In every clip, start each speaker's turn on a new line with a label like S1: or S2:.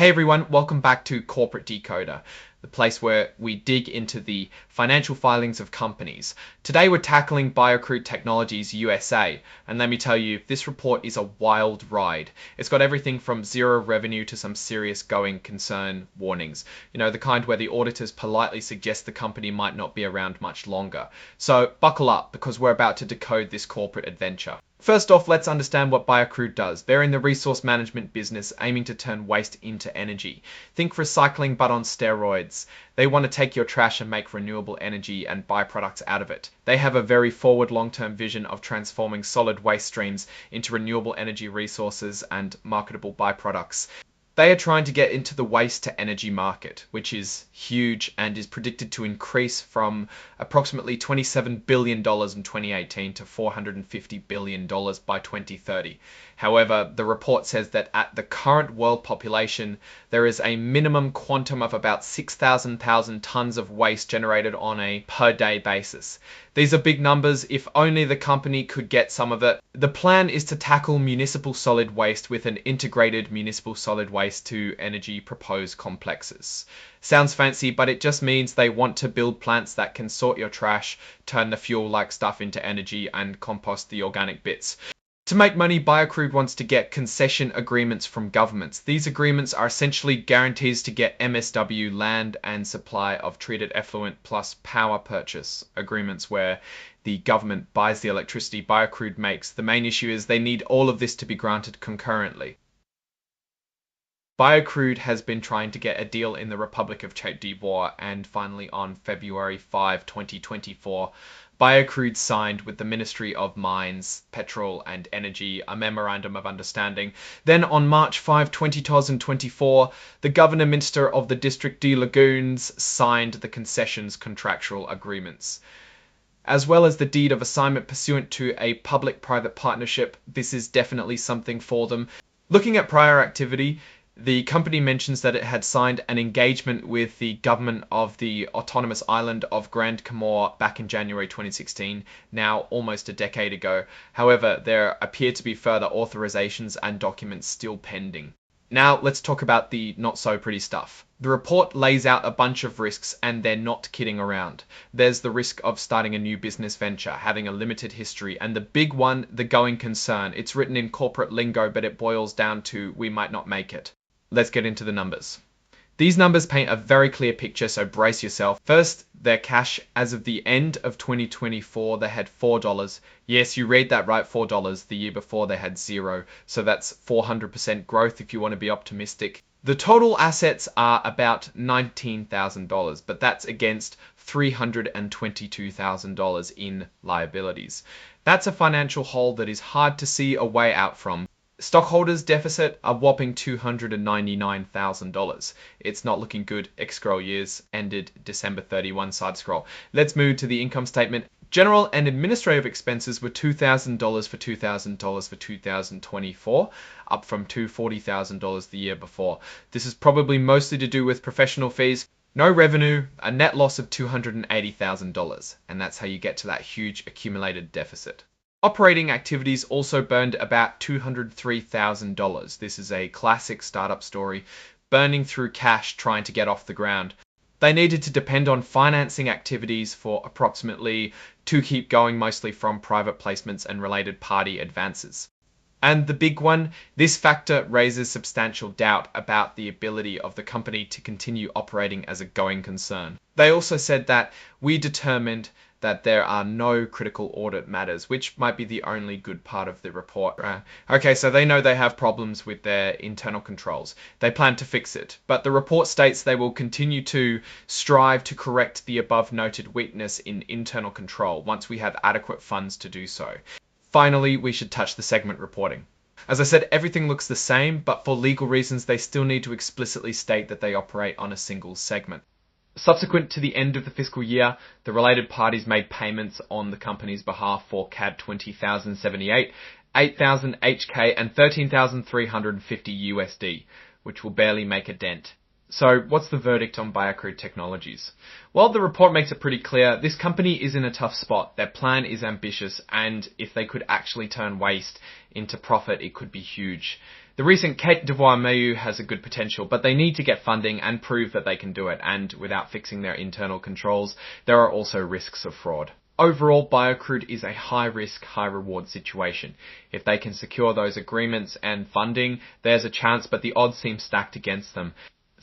S1: Hey everyone, welcome back to Corporate Decoder, the place where we dig into the financial filings of companies. Today we're tackling BioCrude Technologies USA, and let me tell you, this report is a wild ride. It's got everything from zero revenue to some serious going concern warnings. You know, the kind where the auditors politely suggest the company might not be around much longer. So buckle up, because we're about to decode this corporate adventure. First off, let's understand what BioCrude does. They're in the resource management business, aiming to turn waste into energy. Think recycling, but on steroids. They want to take your trash and make renewable energy and byproducts out of it. They have a very forward long-term vision of transforming solid waste streams into renewable energy resources and marketable byproducts. They are trying to get into the waste to energy market, which is huge and is predicted to increase from approximately $27 billion in 2018 to $450 billion by 2030. However, the report says that at the current world population, there is a minimum quantum of about 6,000 tons of waste generated on a per day basis. These are big numbers. If only the company could get some of it. The plan is to tackle municipal solid waste with an integrated municipal solid waste to energy proposed complexes. Sounds fancy, but it just means they want to build plants that can sort your trash, turn the fuel-like stuff into energy, and compost the organic bits. To make money, BioCrude wants to get concession agreements from governments. These agreements are essentially guarantees to get MSW, land and supply of treated effluent, plus power purchase agreements where the government buys the electricity BioCrude makes. The main issue is they need all of this to be granted concurrently. BioCrude has been trying to get a deal in the Republic of Cote d'Ivoire, and finally on February 5, 2024, BioCrude signed with the Ministry of Mines, Petrol and Energy a Memorandum of Understanding. Then on March 5, 2024, the Governor Minister of the District de Lagoons signed the concessions contractual agreements. As well as the deed of assignment pursuant to a public-private partnership, this is definitely something for them. Looking at prior activity, the company mentions that it had signed an engagement with the government of the autonomous island of Grand Comore back in January 2016, now almost a decade ago. However, there appear to be further authorizations and documents still pending. Now let's talk about the not so pretty stuff. The report lays out a bunch of risks, and they're not kidding around. There's the risk of starting a new business venture, having a limited history, and the big one, the going concern. It's written in corporate lingo, but it boils down to we might not make it. Let's get into the numbers. These numbers paint a very clear picture, so brace yourself. First, their cash as of the end of 2024, they had $4. Yes, you read that right, $4. The year before they had $0. So that's 400% growth if you want to be optimistic. The total assets are about $19,000, but that's against $322,000 in liabilities. That's a financial hole that is hard to see a way out from. Stockholders' deficit, a whopping $299,000. It's not looking good. Ex-scroll years ended December 31, side scroll. Let's move to the income statement. General and administrative expenses were $2,000 for $2,000 for 2024, up from $240,000 the year before. This is probably mostly to do with professional fees. No revenue, a net loss of $280,000, and that's how you get to that huge accumulated deficit. Operating activities also burned about $203,000. This is a classic startup story, burning through cash trying to get off the ground. They needed to depend on financing activities for approximately to keep going, mostly from private placements and related party advances. And the big one, this factor raises substantial doubt about the ability of the company to continue operating as a going concern. They also said that we determined that there are no critical audit matters, which might be the only good part of the report. Okay, so they know they have problems with their internal controls. They plan to fix it, but the report states they will continue to strive to correct the above noted weakness in internal control once we have adequate funds to do so. Finally, we should touch the segment reporting. As I said, everything looks the same, but for legal reasons, they still need to explicitly state that they operate on a single segment. Subsequent to the end of the fiscal year, the related parties made payments on the company's behalf for CAD 20,078, 8,000 HK and 13,350 USD, which will barely make a dent. So what's the verdict on BioCrude Technologies? Well, the report makes it pretty clear. This company is in a tough spot. Their plan is ambitious, and if they could actually turn waste into profit, it could be huge. The recent Côte d'Ivoire MAU has a good potential, but they need to get funding and prove that they can do it, and without fixing their internal controls, there are also risks of fraud. Overall, BioCrude is a high-risk, high-reward situation. If they can secure those agreements and funding, there's a chance, but the odds seem stacked against them.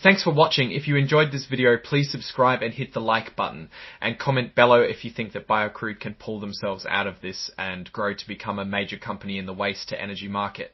S1: Thanks for watching. If you enjoyed this video, please subscribe and hit the like button. And comment below if you think that BioCrude can pull themselves out of this and grow to become a major company in the waste to energy market.